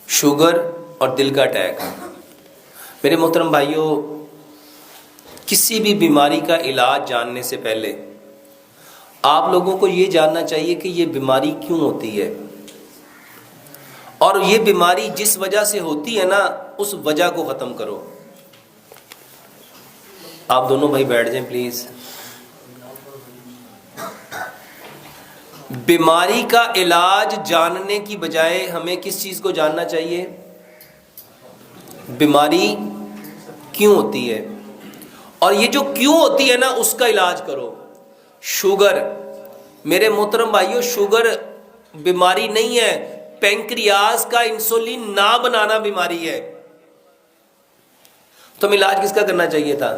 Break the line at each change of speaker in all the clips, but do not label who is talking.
Sugar اور دل کا اٹیک۔ میرے محترم بھائیوں، کسی بھی بیماری کا علاج جاننے سے پہلے آپ لوگوں کو یہ جاننا چاہیے کہ یہ بیماری کیوں ہوتی ہے، اور یہ بیماری جس وجہ سے ہوتی ہے نا، اس وجہ کو ختم کرو۔ آپ دونوں بھائی بیٹھ جائیں پلیز۔ بیماری کا علاج جاننے کی بجائے ہمیں کس چیز کو جاننا چاہیے؟ بیماری کیوں ہوتی ہے، اور یہ جو کیوں ہوتی ہے نا، اس کا علاج کرو۔ شوگر، میرے محترم بھائیوں، شوگر بیماری نہیں ہے، پینکریاز کا انسولین نہ بنانا بیماری ہے۔ تو علاج کس کا کرنا چاہیے تھا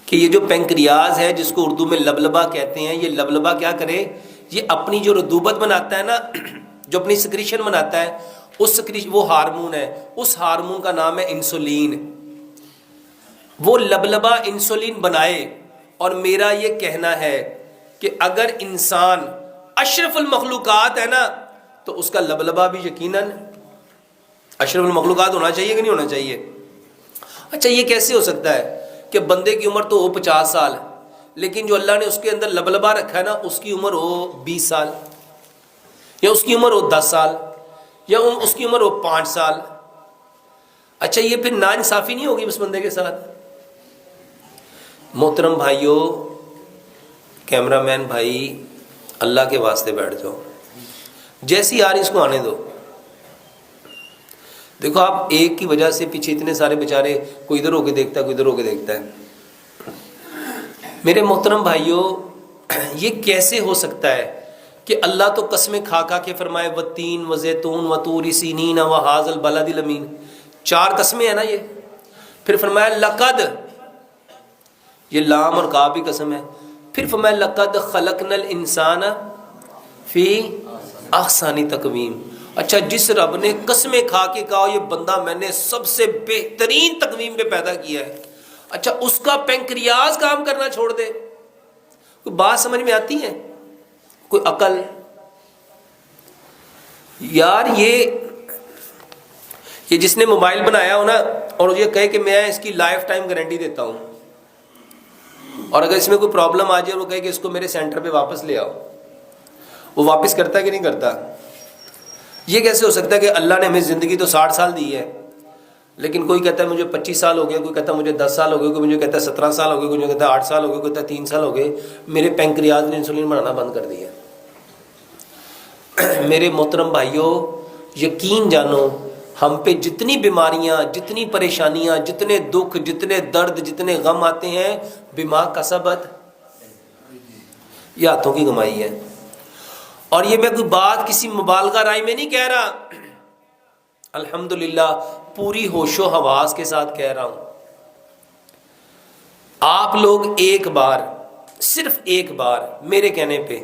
کہ یہ جو پینکریاز ہے، جس کو اردو میں لبلبا کہتے ہیں، یہ لبلبا کیا کرے؟ یہ اپنی جو رطوبت بناتا ہے نا، جو اپنی سکریشن بناتا ہے، اس سکریشن، وہ ہارمون ہے، اس ہارمون کا نام ہے انسولین۔ وہ لبلبا انسولین بنائے۔ اور میرا یہ کہنا ہے کہ اگر انسان اشرف المخلوقات ہے نا، تو اس کا لبلبا بھی یقیناً اشرف المخلوقات ہونا چاہیے کہ نہیں ہونا چاہیے؟ اچھا، یہ کیسے ہو سکتا ہے کہ بندے کی عمر تو ہو 50 سال، لیکن جو اللہ نے اس کے اندر لبلبا رکھا ہے نا، اس کی عمر ہو 20 سال، یا اس کی عمر ہو 10 سال، یا اس کی عمر ہو 5 سال؟ اچھا، یہ پھر ناانصافی نہیں ہوگی اس بندے کے ساتھ؟ محترم بھائیوں، کیمرہ مین بھائی، اللہ کے واسطے بیٹھ جاؤ، جیسی آ رہی اس کو آنے دو۔ دیکھو، آپ ایک کی وجہ سے پیچھے اتنے سارے بیچارے، کوئی ادھر ہو کے دیکھتا ہے، کوئی ادھر ہو کے دیکھتا ہے۔ میرے محترم بھائیوں، یہ کیسے ہو سکتا ہے کہ اللہ تو قسمیں کھا کھا کے فرمائے والتین وزیتون وطور سینین وہذا البلد الامین، 4 قسمیں ہیں نا یہ۔ پھر فرمایا لقد، یہ لام اور کاف بھی قسم ہے۔ پھر فرمایا لقد خلقنا الانسان فی احسن تقویم۔ اچھا، جس رب نے قسمیں کھا کے کہا یہ بندہ میں نے سب سے بہترین تقویم پہ پیدا کیا ہے، اچھا اس کا پینکریاز کام کرنا چھوڑ دے؟ کوئی بات سمجھ میں آتی ہے؟ کوئی عقل؟ یار، یہ جس نے موبائل بنایا ہو نا، اور یہ کہے کہ میں اس کی لائف ٹائم گارنٹی دیتا ہوں، اور اگر اس میں کوئی پرابلم آ جائے، وہ کہے کہ اس کو میرے سینٹر پہ واپس لے آؤ، وہ واپس کرتا ہے کہ نہیں کرتا؟ یہ کیسے ہو سکتا ہے کہ اللہ نے ہمیں زندگی تو 60 سال دی ہے، لیکن کوئی کہتا ہے مجھے 25 سال ہو گئے، کوئی کہتا ہے مجھے 10 سال ہو گئے، کوئی مجھے کہتا ہے 17 سال ہو گئے، کوئی مجھے کہتا ہے 8 سال ہو گئے، کوئی کہتا ہے 3 سال ہو گئے، میرے پینکریاز نے انسولین بنانا بند کر دیا۔ میرے محترم بھائیوں، یقین جانو، ہم پہ جتنی بیماریاں، جتنی پریشانیاں، جتنے دکھ، جتنے درد، جتنے غم آتے ہیں، بما کسبت، یہ ہاتھوں کی کمائی ہے۔ اور یہ میں کوئی بات کسی مبالغہ رائے میں نہیں کہہ رہا، الحمدللہ پوری ہوش و حواس کے ساتھ کہہ رہا ہوں۔ آپ لوگ ایک بار، صرف ایک بار میرے کہنے پہ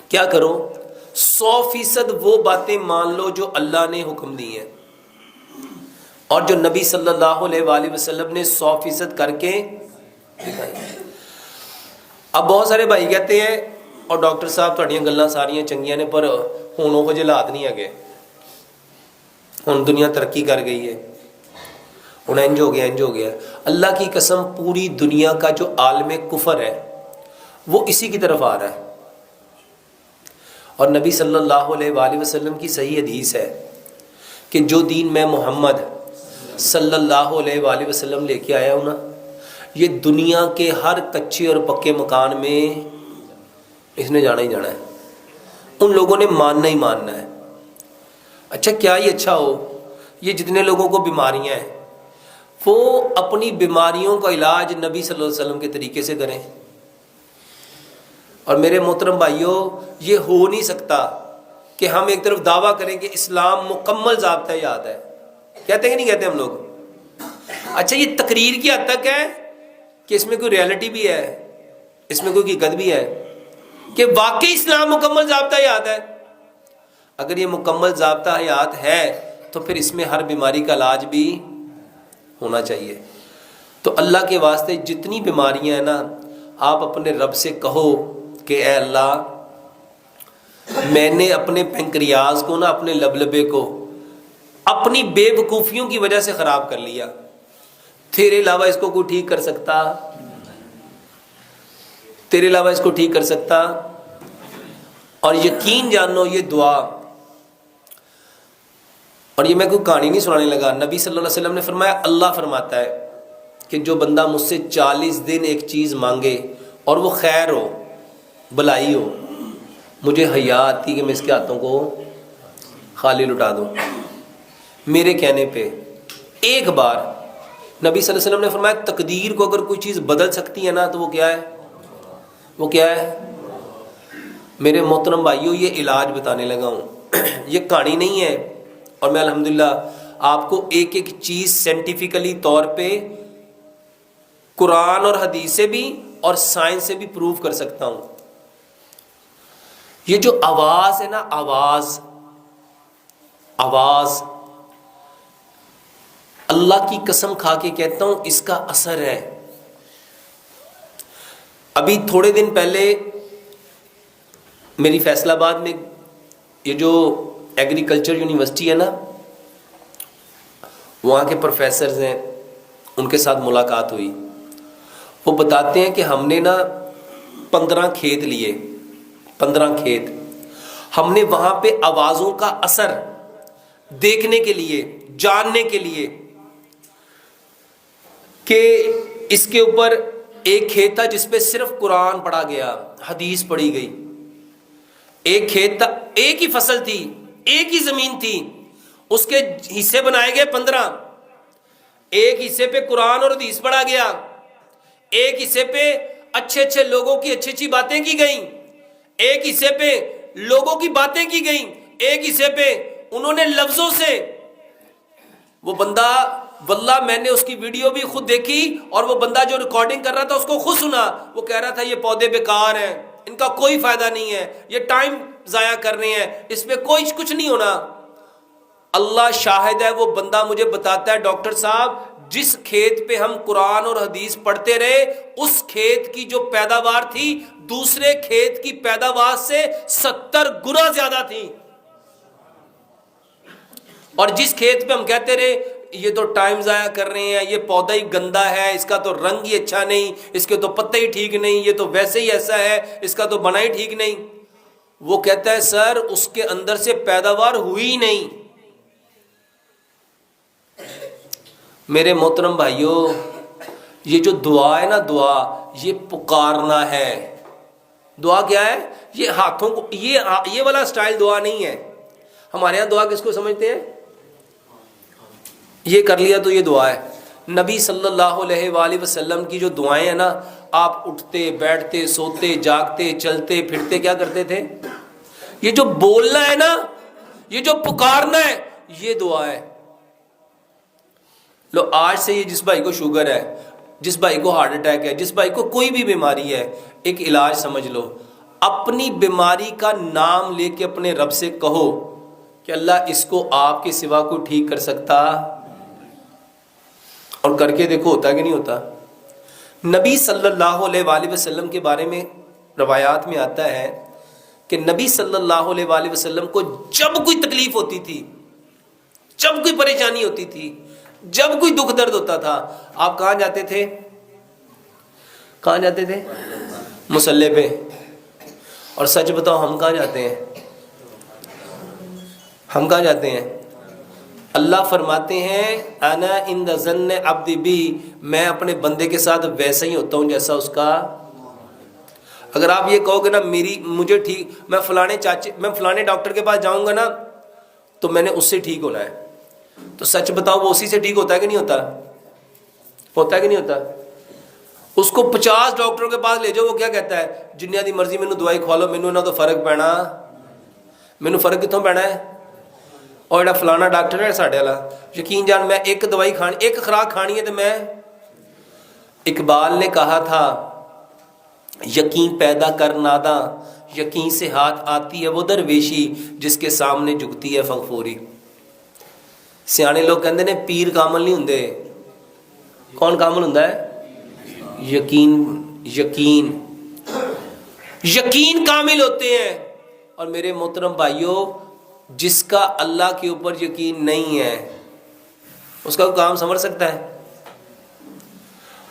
کیا کرو، 100% وہ باتیں مان لو جو اللہ نے حکم دی ہیں، اور جو نبی صلی اللہ علیہ وآلہ وسلم نے 100% کر کے دکھائی۔ اب بہت سارے بھائی کہتے ہیں، اور ڈاکٹر صاحب تھوڑیاں گلاں ساریاں چنگیاں نے، پر ہن وہ حالات نہیں ہے، ہن دنیا ترقی کر گئی ہے، ہن انج ہو گیا، انج ہو گیا۔ اللہ کی قسم، پوری دنیا کا جو عالم کفر ہے وہ اسی کی طرف آ رہا ہے، اور نبی صلی اللہ علیہ وآلہ وسلم کی صحیح حدیث ہے کہ جو دین میں محمد صلی اللہ علیہ وآلہ وسلم لے کے آیا ہوں نا، یہ دنیا کے ہر کچے اور پکے مکان میں اس نے جانا ہی جانا ہے، ان لوگوں نے ماننا ہی ماننا ہے۔ اچھا، کیا ہی اچھا ہو، یہ جتنے لوگوں کو بیماریاں ہیں، وہ اپنی بیماریوں کا علاج نبی صلی اللہ علیہ وسلم کے طریقے سے کریں۔ اور میرے محترم بھائیوں، یہ ہو نہیں سکتا کہ ہم ایک طرف دعویٰ کریں کہ اسلام مکمل ضابطہ یاد ہے، کہتے ہیں کہ نہیں کہتے ہم لوگ؟ اچھا، یہ تقریر کی حد تک ہے کہ اس میں کوئی ریالٹی بھی ہے، اس میں کوئی حقیقت بھی ہے کہ واقعی اسلام مکمل ضابطہ حیات ہے؟ اگر یہ مکمل ضابطہ حیات ہے تو پھر اس میں ہر بیماری کا علاج بھی ہونا چاہیے۔ تو اللہ کے واسطے جتنی بیماریاں ہیں نا، آپ اپنے رب سے کہو کہ اے اللہ، میں نے اپنے پنکریاز کو نا، اپنے لبلبے کو اپنی بے وقوفیوں کی وجہ سے خراب کر لیا، تیرے علاوہ اس کو کوئی ٹھیک کر سکتا؟ تیرے علاوہ اس کو ٹھیک کر سکتا؟ اور یقین جانو یہ دعا، اور یہ میں کوئی کہانی نہیں سنانے لگا، نبی صلی اللہ علیہ وسلم نے فرمایا، اللہ فرماتا ہے کہ جو بندہ مجھ سے 40 دن ایک چیز مانگے اور وہ خیر ہو، بلائی ہو، مجھے حیا آتی کہ میں اس کے ہاتھوں کو خالی لٹا دوں، میرے کہنے پہ ایک بار نبی صلی اللہ علیہ وسلم نے فرمایا تقدیر کو اگر کوئی چیز بدل سکتی ہے نا تو وہ کیا ہے؟ وہ کیا ہے؟ میرے محترم بھائیوں، یہ علاج بتانے لگا ہوں، یہ کہانی نہیں ہے، اور میں الحمدللہ آپ کو ایک ایک چیز سائنٹیفکلی طور پہ قرآن اور حدیث سے بھی اور سائنس سے بھی پروف کر سکتا ہوں۔ یہ جو آواز ہے نا، آواز اللہ کی قسم کھا کے کہتا ہوں اس کا اثر ہے۔ ابھی تھوڑے دن پہلے میری فیصل آباد میں یہ جو ایگریکلچر یونیورسٹی ہے نا، وہاں کے پروفیسرز ہیں، ان کے ساتھ ملاقات ہوئی۔ وہ بتاتے ہیں کہ ہم نے نا 15 کھیت لیے، 15 کھیت، ہم نے وہاں پہ آوازوں کا اثر دیکھنے کے لیے، جاننے کے لیے کہ اس کے اوپر ایک کھیت تھا جس پہ صرف قرآن پڑھا گیا، حدیث پڑھی گئی، ایک کھیت تھا، ایک ہی فصل تھی، ایک ہی زمین تھی، اس کے حصے بنائے گئے 15، ایک حصے پہ قرآن اور حدیث پڑھا گیا، ایک حصے پہ اچھے اچھے لوگوں کی اچھی اچھی باتیں کی گئیں، ایک حصے پہ لوگوں کی باتیں کی گئیں، ایک حصے پہ انہوں نے لفظوں سے، وہ بندہ واللہ میں نے اس کی ویڈیو بھی خود دیکھی، اور وہ بندہ جو ریکارڈنگ کر رہا تھا اس کو خود سنا، وہ کہہ رہا تھا یہ پودے بیکار ہیں، ان کا کوئی فائدہ نہیں ہے، یہ ٹائم ضائع کر رہے ہیں، اس پہ کوئی کچھ نہیں ہونا۔ اللہ شاہد ہے، وہ بندہ مجھے بتاتا ہے ڈاکٹر صاحب جس کھیت پہ ہم قرآن اور حدیث پڑھتے رہے، اس کھیت کی جو پیداوار تھی دوسرے کھیت کی پیداوار سے 70 گنا زیادہ تھی، اور جس کھیت پہ ہم کہتے رہے یہ تو ٹائم ضائع کر رہے ہیں، یہ پودا ہی گندا ہے، اس کا تو رنگ ہی اچھا نہیں، اس کے تو پتے ہی ٹھیک نہیں، یہ تو ویسے ہی ایسا ہے، اس کا تو بنا ہی ٹھیک نہیں، وہ کہتا ہے سر اس کے اندر سے پیداوار ہوئی ہی نہیں۔ میرے محترم بھائیوں، یہ جو دعا ہے نا، دعا یہ پکارنا ہے۔ دعا کیا ہے؟ یہ ہاتھوں کو، یہ والا سٹائل دعا نہیں ہے۔ ہمارے ہاں دعا کس کو سمجھتے ہیں؟ یہ کر لیا تو یہ دعا ہے۔ نبی صلی اللہ علیہ وآلہ وسلم کی جو دعائیں ہیں نا، آپ اٹھتے بیٹھتے سوتے جاگتے چلتے پھرتے کیا کرتے تھے؟ یہ جو بولنا ہے نا، یہ جو پکارنا ہے، یہ دعا ہے۔ لو آج سے یہ جس بھائی کو شوگر ہے، جس بھائی کو ہارٹ اٹیک ہے، جس بھائی کو کوئی بھی بیماری ہے، ایک علاج سمجھ لو، اپنی بیماری کا نام لے کے اپنے رب سے کہو کہ اللہ اس کو آپ کے سوا کوئی ٹھیک کر سکتا؟ اور کر کے دیکھو ہوتا کہ نہیں ہوتا۔ نبی صلی اللہ علیہ وآلہ وسلم کے بارے میں روایات میں آتا ہے کہ نبی صلی اللہ علیہ وآلہ وسلم کو جب کوئی تکلیف ہوتی تھی، جب کوئی پریشانی ہوتی تھی، جب کوئی دکھ درد ہوتا تھا، آپ کہاں جاتے تھے؟ کہاں جاتے تھے؟ مصلی پہ۔ اور سچ بتاؤ ہم کہاں جاتے ہیں؟ ہم کہاں جاتے ہیں؟ اللہ فرماتے ہیں انا عند ظن عبدی بی، میں اپنے بندے کے ساتھ ویسا ہی ہوتا ہوں جیسا اس کا۔ اگر آپ یہ کہو گے نا مجھے ٹھیک، میں فلانے ڈاکٹر کے پاس جاؤں گا نا تو میں نے اس سے ٹھیک ہونا ہے، تو سچ بتاؤ وہ اسی سے ٹھیک ہوتا ہے کہ نہیں ہوتا؟ ہوتا ہے کہ نہیں ہوتا؟ اس کو 50 ڈاکٹروں کے پاس لے جاؤ، وہ کیا کہتا ہے؟ جنیا دی مرضی مینوں دوائی کھوا لو، مینوں نہ تو فرق پینا، مینوں فرق کتوں پینا ہے؟ اور جڑا فلانا ڈاکٹر ہے ساڈے والا، یقین جان میں ایک دوائی کھانی، ایک خوراک کھانی ہے تو میں، اقبال نے کہا تھا یقین پیدا کر ناداں، یقین سے ہاتھ آتی ہے وہ درویشی جس کے سامنے جھکتی ہے فغفوری۔ سیانے لوگ کہندے نے پیر کامل نہیں ہوندے، کون کامل ہوندا ہے؟ یقین کامل ہوتے ہیں۔ اور میرے محترم بھائیوں جس کا اللہ کے اوپر یقین نہیں ہے اس کا کام سنور سکتا ہے؟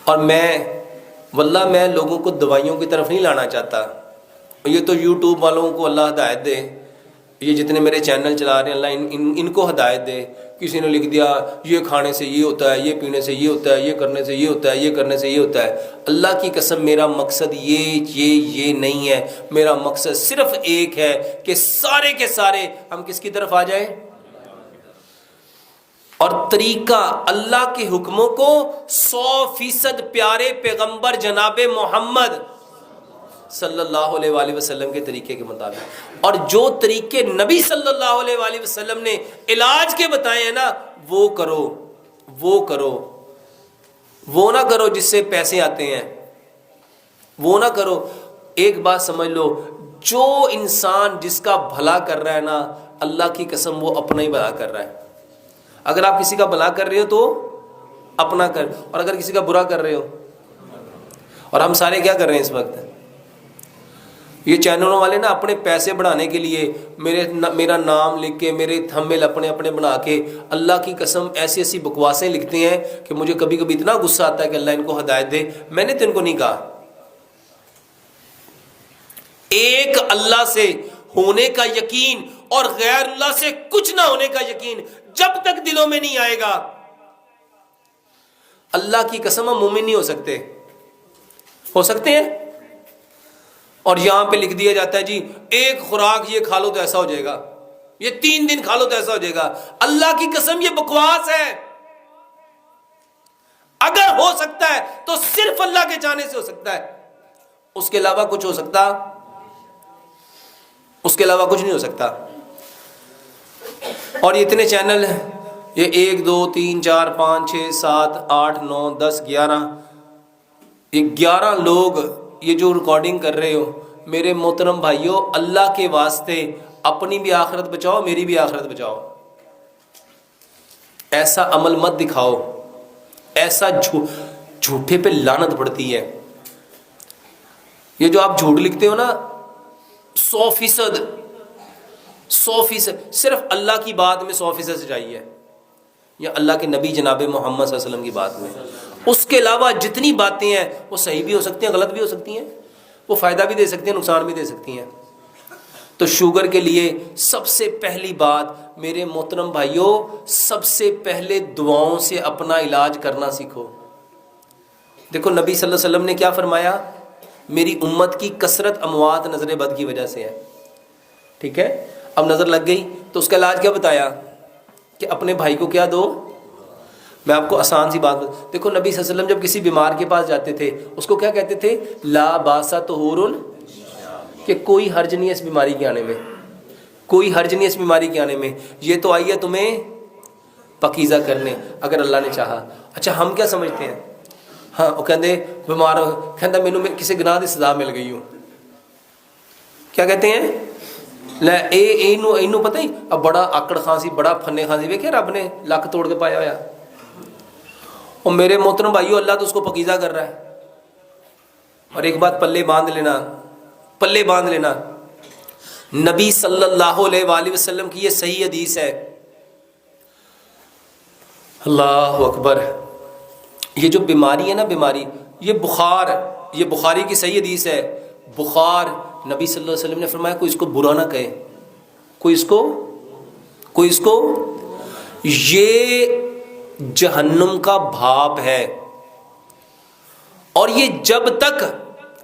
اور واللہ میں لوگوں کو دوائیوں کی طرف نہیں لانا چاہتا. یہ تو یوٹیوب والوں کو اللہ ہدایت دے، یہ جتنے میرے چینل چلا رہے ہیں اللہ ان کو ہدایت دے. کسی نے لکھ دیا یہ کھانے سے یہ ہوتا ہے، یہ پینے سے یہ ہوتا ہے، یہ کرنے سے یہ ہوتا ہے، یہ کرنے سے یہ ہوتا ہے. اللہ کی قسم میرا مقصد یہ نہیں ہے. میرا مقصد صرف ایک ہے کہ سارے کے سارے ہم کس کی طرف آ جائیں، اور طریقہ اللہ کے حکموں کو 100% پیارے پیغمبر جناب محمد صلی اللہ علیہ وآلہ وسلم کے طریقے کے مطابق. اور جو طریقے نبی صلی اللہ علیہ وآلہ وسلم نے علاج کے بتائے ہیں نا وہ کرو. وہ نہ کرو جس سے پیسے آتے ہیں، وہ نہ کرو. ایک بات سمجھ لو، جو انسان جس کا بھلا کر رہا ہے نا اللہ کی قسم وہ اپنا ہی بھلا کر رہا ہے. اگر آپ کسی کا بھلا کر رہے ہو تو اپنا کر، اور اگر کسی کا برا کر رہے ہو. اور ہم سارے کیا کر رہے ہیں اس وقت؟ یہ چینلوں والے نا اپنے پیسے بڑھانے کے لیے میرا نام لکھ کے، میرے تھمبنیل اپنے بنا کے اللہ کی قسم ایسی بکواسیں لکھتے ہیں کہ مجھے کبھی کبھی اتنا غصہ آتا ہے کہ اللہ ان کو ہدایت دے. میں نے تو ان کو نہیں کہا. ایک اللہ سے ہونے کا یقین اور غیر اللہ سے کچھ نہ ہونے کا یقین جب تک دلوں میں نہیں آئے گا اللہ کی قسم ہم مومن نہیں ہو سکتے. ہو سکتے ہیں؟ اور یہاں پہ لکھ دیا جاتا ہے جی ایک خوراک یہ کھا لو تو ایسا ہو جائے گا، یہ 3 دن کھا لو تو ایسا ہو جائے گا. اللہ کی قسم یہ بکواس ہے. اگر ہو سکتا ہے تو صرف اللہ کے چاہنے سے ہو سکتا ہے، اس کے علاوہ کچھ ہو سکتا، اس کے علاوہ کچھ نہیں ہو سکتا. اور یہ اتنے چینل ہیں، یہ 1 2 3 4 5 6 7 8 9 10 11، یہ 11 لوگ یہ جو ریکارڈنگ کر رہے ہو میرے محترم بھائیوں اللہ کے واسطے اپنی بھی آخرت بچاؤ، میری بھی آخرت بچاؤ. ایسا عمل مت دکھاؤ، ایسا جھوٹے پہ لعنت پڑتی ہے. یہ جو آپ جھوٹ لکھتے ہو نا 100% صرف اللہ کی بات میں 100% سچائی ہے، یا اللہ کے نبی جناب محمد صلی اللہ علیہ وسلم کی بات میں. اس کے علاوہ جتنی باتیں ہیں وہ صحیح بھی ہو سکتی ہیں، غلط بھی ہو سکتی ہیں، وہ فائدہ بھی دے سکتی ہیں، نقصان بھی دے سکتی ہیں. تو شوگر کے لیے سب سے پہلی بات میرے محترم بھائیوں، سب سے پہلے دعاؤں سے اپنا علاج کرنا سیکھو. دیکھو نبی صلی اللہ علیہ وسلم نے کیا فرمایا، میری امت کی کثرت اموات نظر بد کی وجہ سے ہے. ٹھیک ہے، اب نظر لگ گئی تو اس کا علاج کیا بتایا کہ اپنے بھائی کو کیا دو. میں آپ کو آسان سی بات دیکھو نبی صلی اللہ علیہ وسلم جب کسی بیمار کے پاس جاتے تھے اس کو کیا کہتے تھے، لا باسا طہور، کہ کوئی حرج نہیں ہے اس بیماری کے آنے میں، کوئی حرج نہیں ہے اس بیماری کے آنے میں، یہ تو آئی ہے تمہیں پاکیزہ کرنے اگر اللہ نے چاہا. اچھا ہم کیا سمجھتے ہیں، ہاں وہ کہتے بیمار کہتا مینوں کسی گناہ دی سزا مل گئی ہوں. کیا کہتے ہیں، لے اینو پتہ ہی اب بڑا آکڑ خاصی، بڑا پھنے خاصی، ویکھے رب نے لک توڑ کے پایا ہوا. اور میرے محترم بھائیو اللہ تو اس کو پاکیزہ کر رہا ہے. اور ایک بات پلے باندھ لینا، نبی صلی اللہ علیہ وآلہ وسلم کی یہ صحیح حدیث ہے. اللہ اکبر. یہ جو بیماری ہے نا، بیماری یہ بخار، یہ بخاری کی صحیح حدیث ہے. بخار نبی صلی اللہ علیہ وسلم نے فرمایا کوئی اس کو برا نہ کہے، کوئی اس کو یہ جہنم کا بھاپ ہے. اور یہ جب تک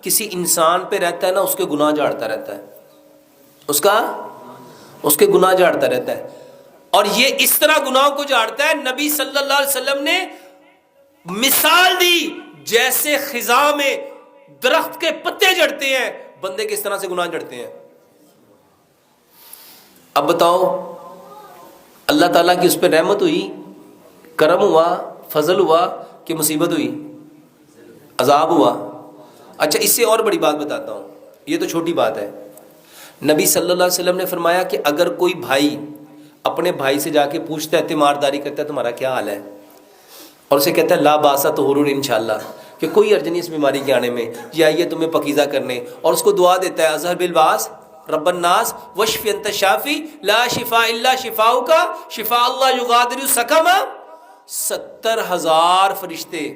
کسی انسان پہ رہتا ہے نا اس کے گناہ جھاڑتا رہتا ہے، اس کے گناہ جھاڑتا رہتا ہے. اور یہ اس طرح گناہوں کو جھاڑتا ہے، نبی صلی اللہ علیہ وسلم نے مثال دی جیسے خزاں میں درخت کے پتے جھڑتے ہیں، بندے کس طرح سے گناہ جھڑتے ہیں. اب بتاؤ اللہ تعالیٰ کی اس پہ رحمت ہوئی، کرم ہوا، فضل ہوا کہ مصیبت ہوئی، عذاب ہوا. اچھا اس سے اور بڑی بات بتاتا ہوں، یہ تو چھوٹی بات ہے. نبی صلی اللہ علیہ وسلم نے فرمایا کہ اگر کوئی بھائی اپنے بھائی سے جا کے پوچھتا ہے، تیمارداری کرتا ہے تمہارا کیا حال ہے، اور اسے کہتا ہے لا باسا طہور انشاءاللہ، کہ کوئی حرج نہیں اس بیماری کے آنے میں، یہ آئیے تمہیں پاکیزہ کرنے، اور اس کو دعا دیتا ہے اظہر بالباس رب الناس واشف انت شافی لا شفاء الا شفاؤک شفاء اللہ یغادر سقما. 70,000 فرشتے.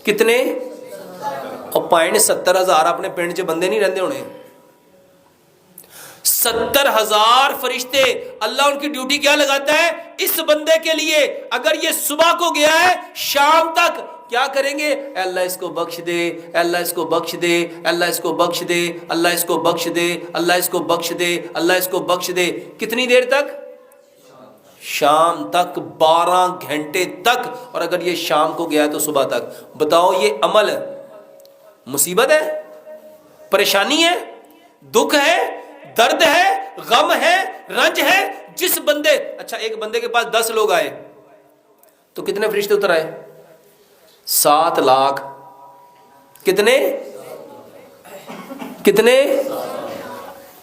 کتنے اور پوائنٹ 70,000 اپنے پنڈ چ بندے نہیں رہندے ہونے. 70,000 فرشتے. اللہ ان کی ڈیوٹی کیا لگاتا ہے اس بندے کے لیے؟ اگر یہ صبح کو گیا ہے شام تک کیا کریں گے؟ اے اللہ اس کو بخش دے، اے اللہ اس کو بخش دے، اللہ اس کو بخش دے، اللہ اس کو بخش دے، اللہ اس کو بخش دے، اللہ اس کو بخش دے. کتنی دیر تک؟ شام تک، 12 گھنٹے تک. اور اگر یہ شام کو گیا ہے تو صبح تک. بتاؤ یہ عمل مصیبت ہے، پریشانی ہے، دکھ ہے، درد ہے، غم ہے، رنج ہے. جس بندے، اچھا ایک بندے کے پاس 10 لوگ آئے تو کتنے فرشتے اتر آئے؟ 7 لاکھ. کتنے؟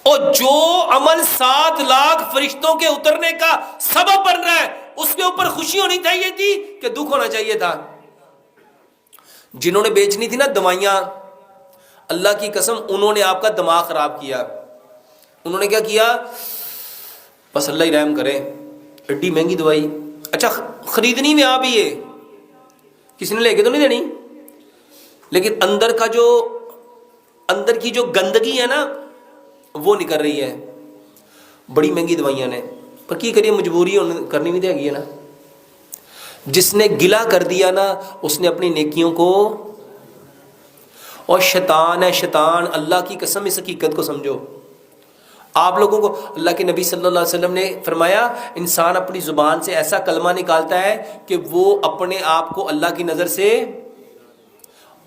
اور جو عمل 7 لاکھ فرشتوں کے اترنے کا سبب بن رہا ہے اس کے اوپر خوشی ہونی چاہیے تھی کہ دکھ ہونا چاہیے تھا؟ جنہوں نے بیچنی تھی نا دوائیاں، اللہ کی قسم انہوں نے آپ کا دماغ خراب کیا. انہوں نے کیا کیا؟ بس اللہ ہی رحم کرے، ایڈی مہنگی دوائی، اچھا خریدنی میں آپ ہی ہے، کسی نے لے کے تو نہیں دینی، لیکن اندر کی جو گندگی ہے نا وہ نکل رہی ہے. بڑی مہنگی دوائیاں نے، پر کی کریے مجبوری کرنی بھی دے گی نا. جس نے گلا کر دیا نا اس نے اپنی نیکیوں کو، اور شیطان ہے شیطان. اللہ کی قسم اس حقیقت کو سمجھو. آپ لوگوں کو اللہ کے نبی صلی اللہ علیہ وسلم نے فرمایا انسان اپنی زبان سے ایسا کلمہ نکالتا ہے کہ وہ اپنے آپ کو اللہ کی نظر سے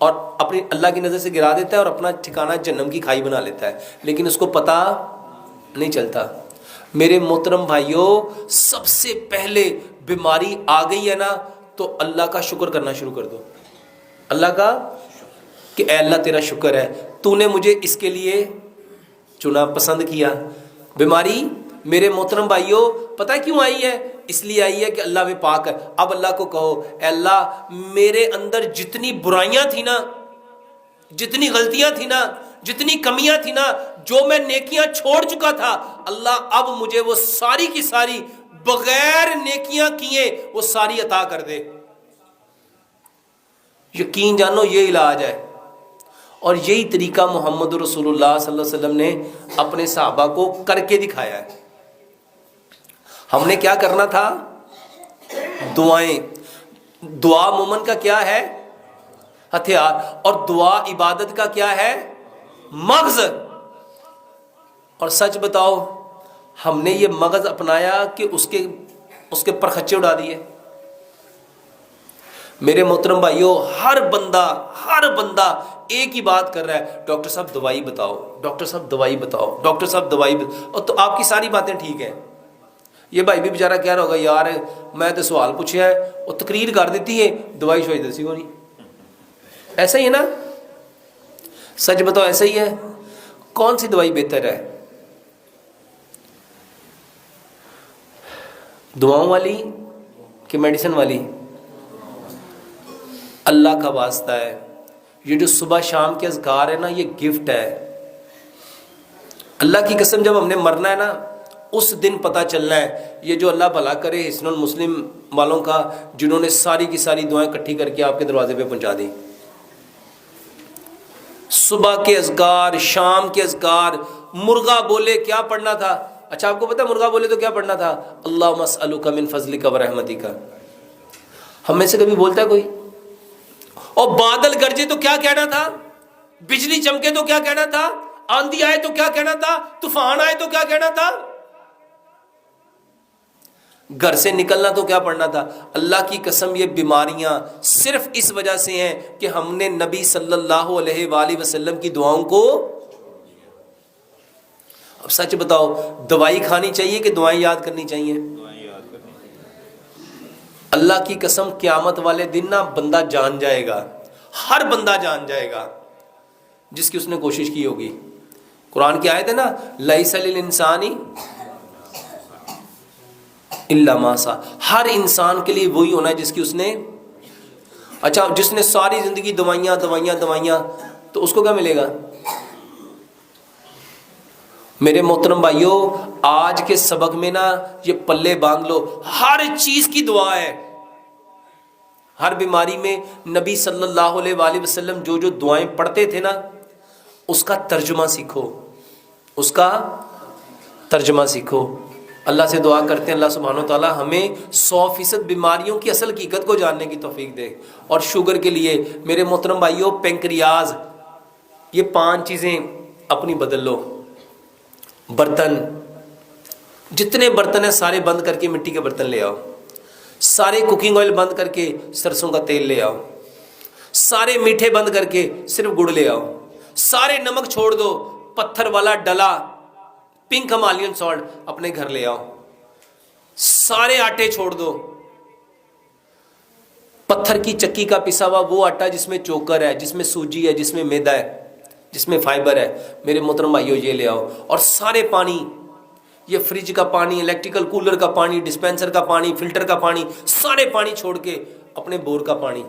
اور اپنی اللہ کی نظر سے گرا دیتا ہے اور اپنا ٹھکانہ جہنم کی کھائی بنا لیتا ہے، لیکن اس کو پتہ نہیں چلتا. میرے محترم بھائیوں، سب سے پہلے بیماری آ گئی ہے نا تو اللہ کا شکر کرنا شروع کر دو. اللہ کا کہ اے اللہ تیرا شکر ہے، تو نے مجھے اس کے لیے چنا، پسند کیا. بیماری میرے محترم بھائیوں پتہ کیوں آئی ہے؟ اس لیے آئی ہے کہ اللہ میں پاک ہے. اب اللہ کو کہو اے اللہ میرے اندر جتنی برائیاں تھیں نا، جتنی غلطیاں تھیں نا، جتنی کمیاں تھیں نا، جو میں نیکیاں چھوڑ چکا تھا، اللہ اب مجھے وہ ساری کی ساری بغیر نیکیاں کیے وہ ساری عطا کر دے. یقین جانو یہ علاج ہے. اور یہی طریقہ محمد رسول اللہ صلی اللہ علیہ وسلم نے اپنے صحابہ کو کر کے دکھایا ہے. ہم نے کیا کرنا تھا؟ دعائیں. دعا مومن کا کیا ہے؟ ہتھیار. اور دعا عبادت کا کیا ہے؟ مغز. اور سچ بتاؤ ہم نے یہ مغز اپنایا کہ اس کے پرخچے اڑا دیے؟ میرے محترم بھائیوں ہر بندہ ایک ہی بات کر رہا ہے، ڈاکٹر صاحب دوائی بتاؤ، ڈاکٹر صاحب دوائی بتاؤ، ڈاکٹر صاحب دوائی بتاؤ. اور تو آپ کی ساری باتیں ٹھیک ہیں. یہ بھائی بھی بیچارہ کہہ رہا ہوگا یار میں تو سوال پوچھا ہے اور تقریر کر دیتی ہے، دوائی شوائی دسی ہو نہیں. ایسا ہی ہے نا؟ سچ بتاؤ ایسا ہی ہے. کون سی دوائی بہتر ہے؟ دعاؤں والی کہ میڈیسن والی؟ اللہ کا واسطہ ہے یہ جو صبح شام کے اذکار ہے نا یہ گفٹ ہے. اللہ کی قسم جب ہم نے مرنا ہے نا اس دن پتہ چلنا ہے. یہ جو اللہ بھلا کرے حسن المسلم والوں کا جنہوں نے ساری کی ساری دعائیں اکٹھی کر کے آپ کے دروازے پہ پہنچا دی. صبح کے اذکار، شام کے اذکار. مرغا بولے کیا پڑھنا تھا؟ اچھا آپ کو پتا مرغا بولے تو کیا پڑھنا تھا؟ اللہم اسألک من فضلک و رحمتک. ہم میں سے کبھی بولتا ہے کوئی؟ اور بادل گرجے تو کیا کہنا تھا؟ بجلی چمکے تو کیا کہنا تھا؟ آندھی آئے تو کیا کہنا تھا؟ طوفان آئے تو کیا کہنا تھا؟ گھر سے نکلنا تو کیا پڑھنا تھا؟ اللہ کی قسم یہ بیماریاں صرف اس وجہ سے ہیں کہ ہم نے نبی صلی اللہ علیہ وآلہ وسلم کی دعاؤں کو. اب سچ بتاؤ دوائی کھانی چاہیے کہ دعائیں یاد کرنی چاہیے؟ اللہ کی قسم قیامت والے دن نا بندہ جان جائے گا، ہر بندہ جان جائے گا جس کی اس نے کوشش کی ہوگی. قرآن کی آیت ہے نا لیس للانسان الا ما سعی. ہر انسان کے لیے وہی ہونا ہے جس کی اس نے. اچھا جس نے ساری زندگی دوائیاں تو اس کو کیا ملے گا؟ میرے محترم بھائیوں، آج کے سبق میں نا یہ پلے باندھ لو، ہر چیز کی دعا ہے۔ ہر بیماری میں نبی صلی اللہ علیہ وآلہ وسلم جو جو دعائیں پڑھتے تھے نا، اس کا ترجمہ سیکھو، اس کا ترجمہ سیکھو۔ اللہ سے دعا کرتے ہیں اللہ سبحانہ و تعالی ہمیں 100% بیماریوں کی اصل حقیقت کو جاننے کی توفیق دے۔ اور شوگر کے لیے میرے محترم بھائیوں، پینکریاز، یہ 5 چیزیں اپنی بدل لو۔ برتن، جتنے برتن ہیں سارے بند کر کے مٹی کے برتن لے آؤ، سارے کوکنگ آئل بند کر کے سرسوں کا تیل لے آؤ، سارے میٹھے بند کر کے صرف گڑ لے آؤ، سارے نمک چھوڑ دو، پتھر والا ڈلا پنک ہمالین سالٹ اپنے گھر لے آؤ، سارے آٹے چھوڑ دو، پتھر کی چکی کا پسا ہوا وہ آٹا جس میں چوکر ہے، جس میں سوجی ہے، جس میں میدا ہے، جس میں فائبر ہے، میرے محترم بھائیو یہ لے آؤ۔ اور سارے پانی، یہ فریج کا پانی، الیکٹریکل کولر کا پانی، ڈسپینسر کا پانی، فلٹر کا پانی، سارے پانی چھوڑ کے اپنے بور کا پانی،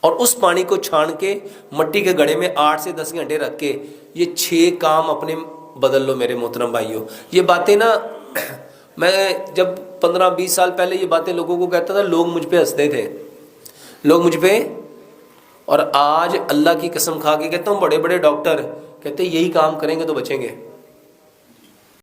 اور اس پانی کو چھان کے مٹی کے گھڑے میں 8 سے 10 گھنٹے رکھ کے یہ 6 کام اپنے بدل لو میرے محترم بھائیوں۔ یہ باتیں نا میں جب 15-20 سال پہلے یہ باتیں لوگوں کو کہتا تھا، لوگ مجھ پہ ہنستے تھے، لوگ مجھ پہ، اور آج اللہ کی قسم کھا کے کہتا ہوں بڑے بڑے ڈاکٹر کہتے ہیں یہی کام کریں گے تو بچیں گے۔